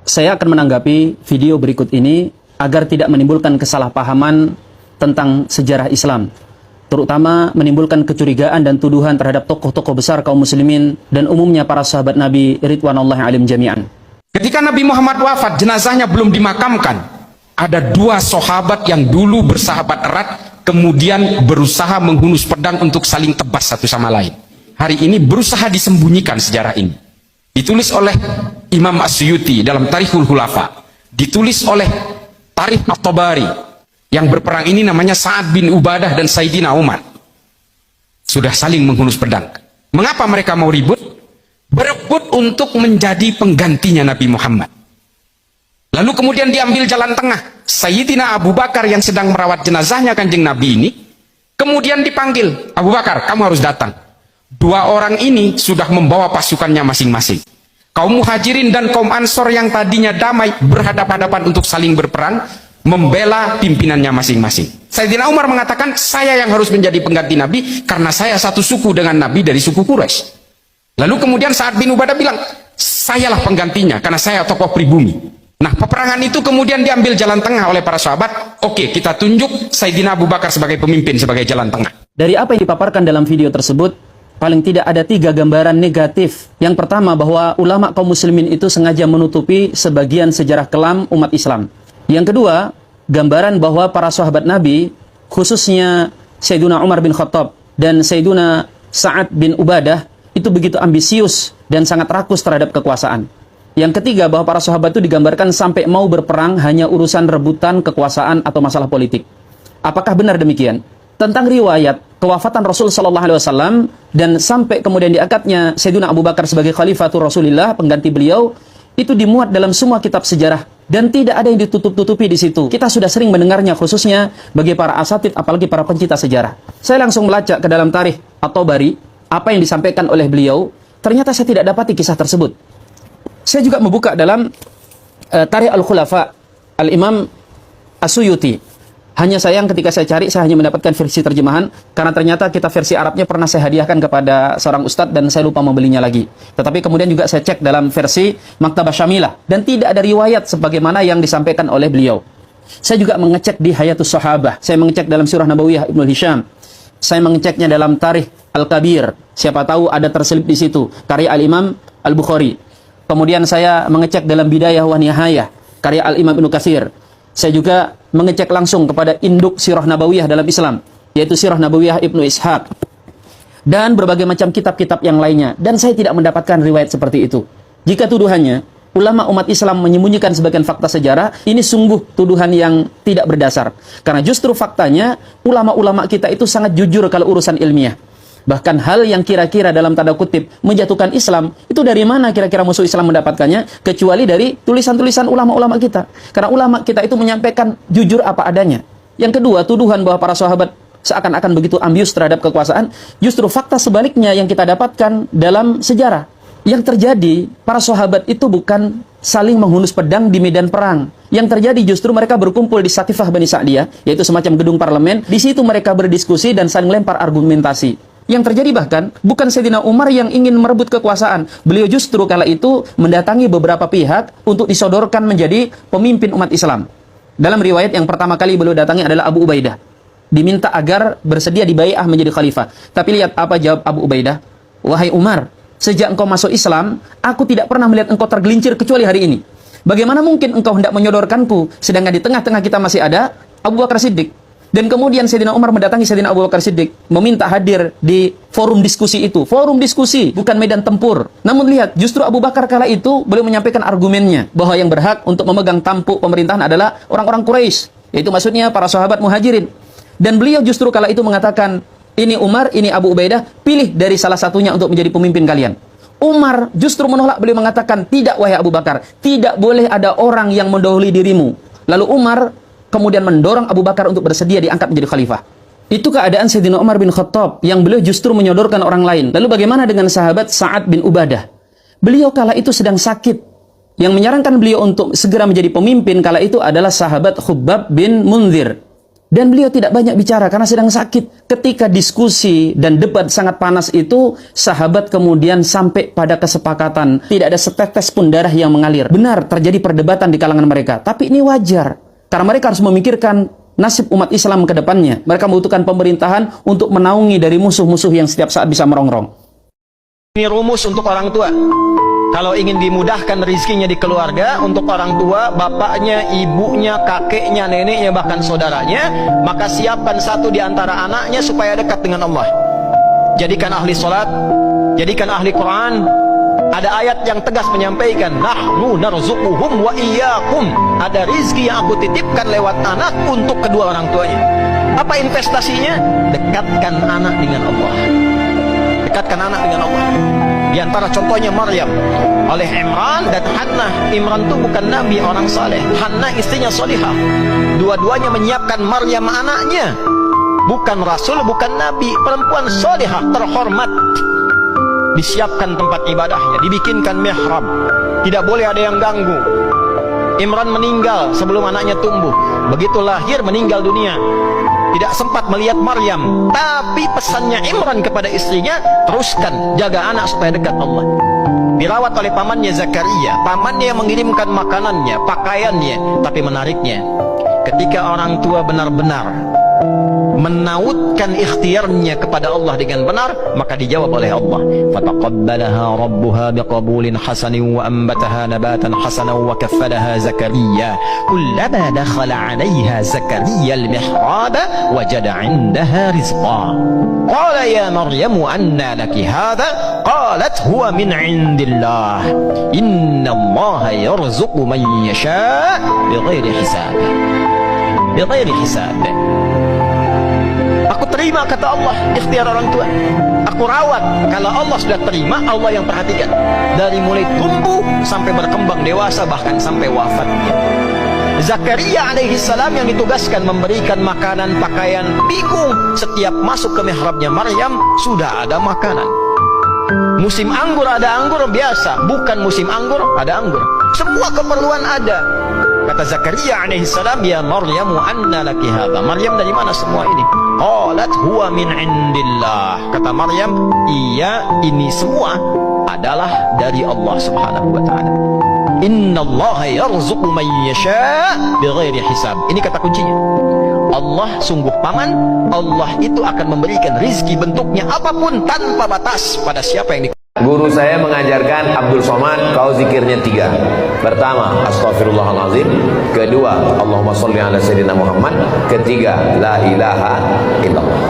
Saya akan menanggapi video berikut ini agar tidak menimbulkan kesalahpahaman tentang sejarah Islam, terutama menimbulkan kecurigaan dan tuduhan terhadap tokoh-tokoh besar kaum muslimin dan umumnya para sahabat Nabi ridwanullahi alaihim jami'an. Ketika Nabi Muhammad wafat, jenazahnya belum dimakamkan. Ada dua sahabat yang dulu bersahabat erat, kemudian berusaha menghunus pedang untuk saling tebas satu sama lain. Hari ini berusaha disembunyikan sejarah ini. Ditulis oleh Imam As-Suyuti dalam Tarikhul Khulafa. Ditulis oleh Tarikh At-Tabari. Yang berperang ini namanya Sa'ad bin Ubadah dan Sayyidina Umar. Sudah saling menghunus pedang. Mengapa mereka mau ribut? Berebut untuk menjadi penggantinya Nabi Muhammad. Lalu kemudian diambil jalan tengah. Sayyidina Abu Bakar yang sedang merawat jenazahnya Kanjeng Nabi ini, kemudian dipanggil, Abu Bakar, kamu harus datang. Dua orang ini sudah membawa pasukannya masing-masing. Kaum Muhajirin dan kaum Ansor yang tadinya damai berhadapan-hadapan untuk saling berperang, membela pimpinannya masing-masing. Sayyidina Umar mengatakan, saya yang harus menjadi pengganti Nabi karena saya satu suku dengan Nabi dari suku Quraisy. Lalu kemudian Sa'ad bin Ubadah bilang, sayalah penggantinya karena saya tokoh pribumi. Nah, peperangan itu kemudian diambil jalan tengah oleh para sahabat. Oke, kita tunjuk Sayyidina Abu Bakar sebagai pemimpin, sebagai jalan tengah. Dari apa yang dipaparkan dalam video tersebut, paling tidak ada 3 gambaran negatif. Yang pertama, bahwa ulama kaum muslimin itu sengaja menutupi sebagian sejarah kelam umat Islam. Yang kedua, gambaran bahwa para sahabat Nabi, khususnya Sayyiduna Umar bin Khattab dan Sayyiduna Sa'ad bin Ubadah, itu begitu ambisius dan sangat rakus terhadap kekuasaan. Yang ketiga, bahwa para sahabat itu digambarkan sampai mau berperang hanya urusan rebutan kekuasaan atau masalah politik. Apakah benar demikian? Tentang riwayat kewafatan Rasul sallallahu alaihi wasallam dan sampai kemudian diangkatnya Sayyidina Abu Bakar sebagai khalifatul Rasulillah, pengganti beliau, itu dimuat dalam semua kitab sejarah dan tidak ada yang ditutup-tutupi di situ. Kita sudah sering mendengarnya, khususnya bagi para asatid, apalagi para pencinta sejarah. Saya langsung melacak ke dalam Tarikh At-Tabari, apa yang disampaikan oleh beliau. Ternyata saya tidak dapati kisah tersebut. Saya juga membuka dalam Tarikh Al-Khulafa Al-Imam As-Suyuti. Hanya sayang ketika saya cari, saya hanya mendapatkan versi terjemahan, karena ternyata kita versi Arabnya pernah saya hadiahkan kepada seorang ustadz dan saya lupa membelinya lagi. Tetapi kemudian juga saya cek dalam versi Maktabah Syamilah dan tidak ada riwayat sebagaimana yang disampaikan oleh beliau. Saya juga mengecek di Hayatus Sahabah, saya mengecek dalam Sirah Nabawiyah Ibnu Hisham, saya mengeceknya dalam Tarikh Al-Kabir, siapa tahu ada terselip di situ, karya Al-Imam Al-Bukhari. Kemudian saya mengecek dalam Bidayah wa Nihayah, karya Al-Imam Ibnu Katsir. Saya juga mengecek langsung kepada induk Sirah Nabawiyah dalam Islam, yaitu Sirah Nabawiyah Ibnu Ishaq, dan berbagai macam kitab-kitab yang lainnya. Dan saya tidak mendapatkan riwayat seperti itu. Jika tuduhannya, ulama umat Islam menyembunyikan sebagian fakta sejarah, ini sungguh tuduhan yang tidak berdasar. Karena justru faktanya, ulama-ulama kita itu sangat jujur kalau urusan ilmiah. Bahkan hal yang kira-kira dalam tanda kutip menjatuhkan Islam, itu dari mana kira-kira musuh Islam mendapatkannya? Kecuali dari tulisan-tulisan ulama-ulama kita. Karena ulama kita itu menyampaikan jujur apa adanya. Yang kedua, tuduhan bahwa para sahabat seakan-akan begitu ambius terhadap kekuasaan, justru fakta sebaliknya yang kita dapatkan dalam sejarah. Yang terjadi, para sahabat itu bukan saling menghunus pedang di medan perang. Yang terjadi justru mereka berkumpul di Saqifah Bani Sa'diyah, yaitu semacam gedung parlemen. Di situ mereka berdiskusi dan saling lempar argumentasi. Yang terjadi bahkan, bukan Sayyidina Umar yang ingin merebut kekuasaan. Beliau justru kala itu mendatangi beberapa pihak untuk disodorkan menjadi pemimpin umat Islam. Dalam riwayat yang pertama kali beliau datangi adalah Abu Ubaidah. Diminta agar bersedia dibai'ah menjadi khalifah. Tapi lihat apa jawab Abu Ubaidah. Wahai Umar, sejak engkau masuk Islam, aku tidak pernah melihat engkau tergelincir kecuali hari ini. Bagaimana mungkin engkau hendak menyodorkanku, sedangkan di tengah-tengah kita masih ada Abu Bakar Siddiq. Dan kemudian Sayyidina Umar mendatangi Sayyidina Abu Bakar Siddiq, meminta hadir di forum diskusi itu. Forum diskusi, bukan medan tempur. Namun lihat, justru Abu Bakar kala itu beliau menyampaikan argumennya, bahwa yang berhak untuk memegang tampuk pemerintahan adalah orang-orang Quraisy, yaitu maksudnya para sahabat Muhajirin. Dan beliau justru kala itu mengatakan, ini Umar, ini Abu Ubaidah, pilih dari salah satunya untuk menjadi pemimpin kalian. Umar justru menolak, beliau mengatakan, tidak wahai Abu Bakar, tidak boleh ada orang yang mendahului dirimu. Lalu Umar kemudian mendorong Abu Bakar untuk bersedia diangkat menjadi khalifah. Itu keadaan Sayyidina Umar bin Khattab yang beliau justru menyodorkan orang lain. Lalu bagaimana dengan sahabat Sa'ad bin Ubadah? Beliau kala itu sedang sakit. Yang menyarankan beliau untuk segera menjadi pemimpin kala itu adalah sahabat Khubbab bin Munzir. Dan beliau tidak banyak bicara karena sedang sakit. Ketika diskusi dan debat sangat panas itu, sahabat kemudian sampai pada kesepakatan. Tidak ada setetes pun darah yang mengalir. Benar, terjadi perdebatan di kalangan mereka. Tapi ini wajar. Karena mereka harus memikirkan nasib umat Islam ke depannya. Mereka membutuhkan pemerintahan untuk menaungi dari musuh-musuh yang setiap saat bisa merongrong. Ini rumus untuk orang tua. Kalau ingin dimudahkan rezekinya di keluarga, untuk orang tua, bapaknya, ibunya, kakeknya, neneknya, bahkan saudaranya, maka siapkan satu di antara anaknya supaya dekat dengan Allah. Jadikan ahli sholat, jadikan ahli Quran. Ada ayat yang tegas menyampaikan, nahnu narzuquhum wa iyyakum. Ada rizki yang aku titipkan lewat anak untuk kedua orang tuanya. Apa investasinya? Dekatkan anak dengan Allah. Dekatkan anak dengan Allah. Di antara contohnya Maryam oleh Imran dan Hannah. Imran itu bukan nabi, orang saleh. Hannah istrinya salihah. Dua-duanya menyiapkan Maryam anaknya. Bukan rasul, bukan nabi, perempuan salihah terhormat. Disiapkan tempat ibadahnya, dibikinkan mihrab. Tidak boleh ada yang ganggu. Imran meninggal sebelum anaknya tumbuh. Begitu lahir meninggal dunia. Tidak sempat melihat Maryam, tapi pesannya Imran kepada istrinya, teruskan jaga anak supaya dekat Allah. Dirawat oleh pamannya Zakaria, pamannya yang mengirimkan makanannya, pakaiannya. Tapi menariknya, ketika orang tua benar-benar menautkan ikhtiarnya kepada Allah dengan benar, maka dijawab oleh Allah. Fataqabbalaha rabbuha biqabulin hasanin wa anbataha nabatan hasanan wa kaffalaha Zakaria. Kullama dakhala 'alayha Zakaria al-mihrab wajada 'indaha rizqa. Qala ya Maryam anna laki hadha? Qalat huwa min 'indillah. Inna Allaha yarzuqu man yasha' bighairi hisab. Bighairi hisab. Aku terima, kata Allah, ikhtiar orang tua. Aku rawat. Kalau Allah sudah terima, Allah yang perhatikan. Dari mulai tumbuh sampai berkembang dewasa, bahkan sampai wafatnya. Zakaria alaihi salam yang ditugaskan memberikan makanan, pakaian, bingung. Setiap masuk ke mihrabnya Maryam, sudah ada makanan. Musim anggur ada anggur biasa, bukan musim anggur ada anggur. Semua keperluan ada. Kata Zakaria alaihi salam, ya Maryamu anna laki hadha. Maryam, dari mana semua ini? Qalat huwa min indillah. Kata Maryam, iya, ini semua adalah dari Allah subhanahu wa ta'ala. Inna Allah yarzuqu man yasha' bighairi hisab. Ini kata kuncinya. Allah sungguh paman, Allah itu akan memberikan rizki bentuknya apapun tanpa batas pada siapa yang Guru saya mengajarkan Abdul Somad, kau zikirnya 3. Pertama, Astaghfirullahalazim. Kedua, Allahumma sholli ala Sayyidina Muhammad. Ketiga, La ilaha illallah.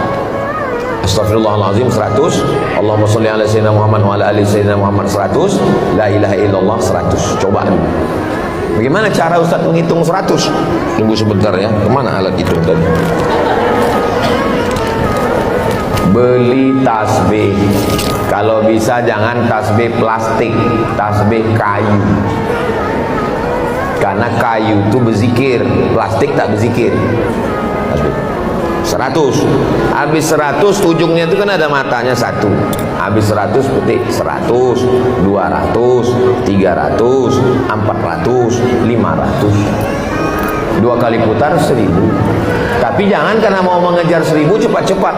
Astaghfirullahalazim 100, Allahumma sholli ala Sayyidina Muhammad wa ala ali Sayyidina Muhammad 100, La ilaha illallah 100. Coba dulu. Bagaimana cara Ustaz menghitung 100? Tunggu sebentar ya. Kemana alat itu tadi? Beli tasbih. Kalau bisa jangan tasbih plastik, tasbih kayu. Karena kayu itu berzikir, plastik tak berzikir. 100. Habis 100 ujungnya itu kan ada matanya 1. Habis 100 petik 100, 200, 300, 400, 500. 2 kali putar 1000. Tapi jangan karena mau mengejar 1000 cepat-cepat.